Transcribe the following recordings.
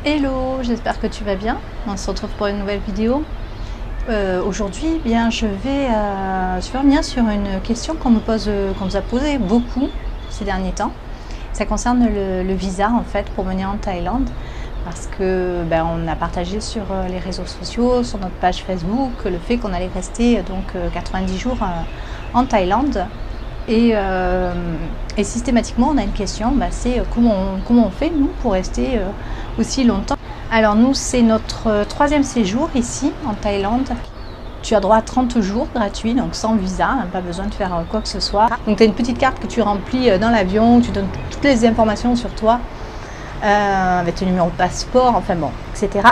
Hello, j'espère que tu vas bien. On se retrouve pour une nouvelle vidéo. Aujourd'hui, je vais revenir sur une question qu'on nous a posée beaucoup ces derniers temps. Ça concerne le visa en fait pour venir en Thaïlande, parce que on a partagé sur les réseaux sociaux, sur notre page Facebook, le fait qu'on allait rester 90 jours en Thaïlande. Et systématiquement, on a une question, c'est comment on fait nous pour rester aussi longtemps. Alors nous, c'est notre troisième séjour ici en Thaïlande. Tu as droit à 30 jours gratuits, donc sans visa, pas besoin de faire quoi que ce soit. Donc tu as une petite carte que tu remplis dans l'avion, tu donnes toutes les informations sur toi, avec ton numéro de passeport, etc.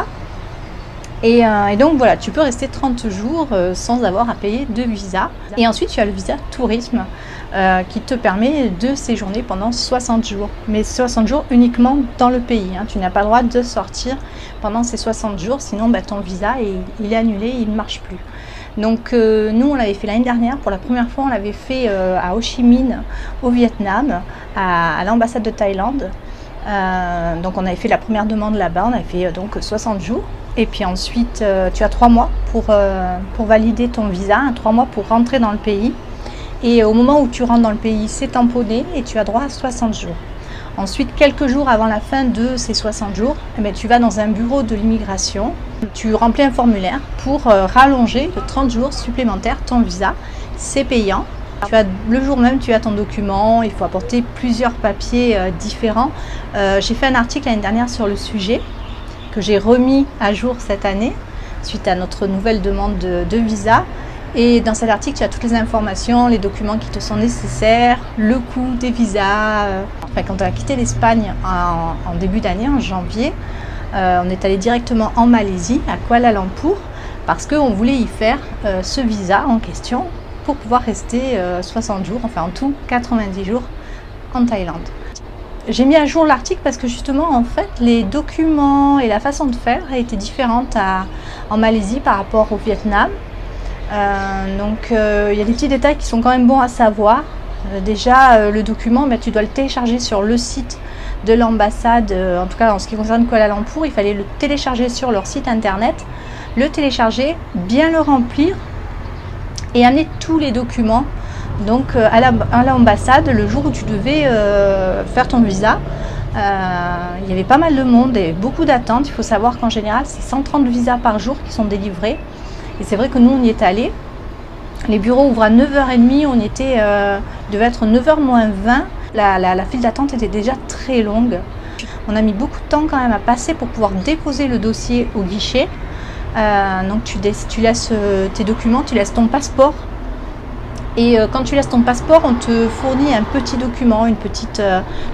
Et donc voilà, tu peux rester 30 jours sans avoir à payer de visa. Et ensuite, tu as le visa tourisme qui te permet de séjourner pendant 60 jours. Mais 60 jours uniquement dans le pays. Tu n'as pas le droit de sortir pendant ces 60 jours, sinon ton visa il est annulé, il ne marche plus. Donc nous, on l'avait fait l'année dernière. Pour la première fois, on l'avait fait à Ho Chi Minh, au Vietnam, à l'ambassade de Thaïlande. Donc on avait fait la première demande là-bas, on avait fait 60 jours. Et puis ensuite, tu as 3 mois pour valider ton visa, 3 mois pour rentrer dans le pays. Et au moment où tu rentres dans le pays, c'est tamponné et tu as droit à 60 jours. Ensuite, quelques jours avant la fin de ces 60 jours, tu vas dans un bureau de l'immigration. Tu remplis un formulaire pour rallonger de 30 jours supplémentaires ton visa. C'est payant. Le jour même, tu as ton document. Il faut apporter plusieurs papiers différents. J'ai fait un article l'année dernière sur le sujet, que j'ai remis à jour cette année suite à notre nouvelle demande de visa. Et dans cet article, tu as toutes les informations, les documents qui te sont nécessaires, le coût des visas. Quand on a quitté l'Espagne en début d'année, en janvier, on est allé directement en Malaisie, à Kuala Lumpur, parce qu'on voulait y faire ce visa en question pour pouvoir rester 60 jours, en tout 90 jours en Thaïlande. J'ai mis à jour l'article parce que justement, les documents et la façon de faire a été différente en Malaisie par rapport au Vietnam. Il y a des petits détails qui sont quand même bons à savoir. Déjà, le document, tu dois le télécharger sur le site de l'ambassade. En tout cas, en ce qui concerne Kuala Lumpur, il fallait le télécharger sur leur site internet, le télécharger, bien le remplir et amener tous les documents à l'ambassade le jour où tu devais faire ton visa. Il y avait pas mal de monde et beaucoup d'attentes. Il faut savoir qu'en général, c'est 130 visas par jour qui sont délivrés. Et c'est vrai que nous, on y est allés. Les bureaux ouvrent à 9h30. On devait être 9h moins 20. La file d'attente était déjà très longue. On a mis beaucoup de temps quand même à passer pour pouvoir déposer le dossier au guichet. Donc tu laisses tes documents, tu laisses ton passeport. Et quand tu laisses ton passeport, on te fournit un petit document, une petite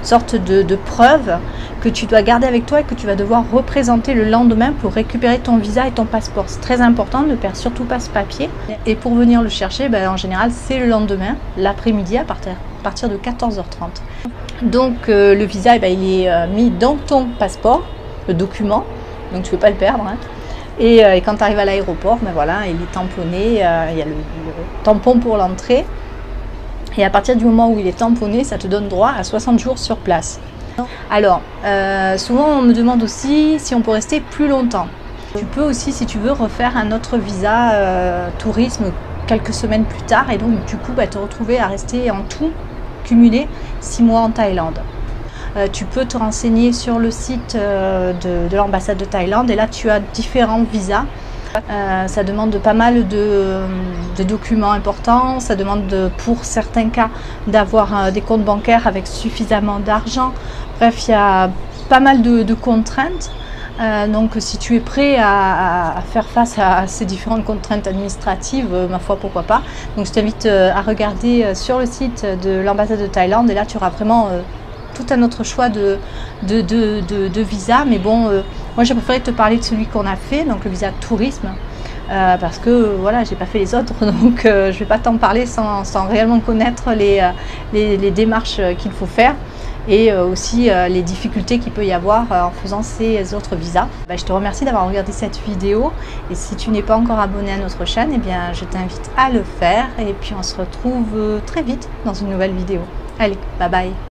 sorte de preuve que tu dois garder avec toi et que tu vas devoir représenter le lendemain pour récupérer ton visa et ton passeport. C'est très important, ne perds surtout pas ce papier. Et pour venir le chercher, en général, c'est le lendemain, l'après-midi, à partir de 14h30. Donc le visa, il est mis dans ton passeport, le document, donc tu ne peux pas le perdre. Et quand tu arrives à l'aéroport, il est tamponné, il y a le tampon pour l'entrée. Et à partir du moment où il est tamponné, ça te donne droit à 60 jours sur place. Alors, souvent on me demande aussi si on peut rester plus longtemps. Tu peux aussi, si tu veux, refaire un autre visa tourisme quelques semaines plus tard. Et donc du coup, te retrouver à rester en tout cumulé 6 mois en Thaïlande. Tu peux te renseigner sur le site de l'ambassade de Thaïlande et là tu as différents visas. Ça demande pas mal de documents importants, ça demande pour certains cas d'avoir des comptes bancaires avec suffisamment d'argent. Bref, il y a pas mal de contraintes. Donc si tu es prêt à faire face à ces différentes contraintes administratives, ma foi, pourquoi pas. Donc je t'invite à regarder sur le site de l'ambassade de Thaïlande et là tu auras vraiment tout un autre choix de visa. Mais bon, moi j'ai préféré te parler de celui qu'on a fait, donc le visa tourisme, parce que voilà, j'ai pas fait les autres, donc je vais pas t'en parler sans réellement connaître les démarches qu'il faut faire et aussi les difficultés qu'il peut y avoir en faisant ces autres visas. Je te remercie d'avoir regardé cette vidéo et si tu n'es pas encore abonné à notre chaîne, je t'invite à le faire et puis on se retrouve très vite dans une nouvelle vidéo. Allez, bye bye.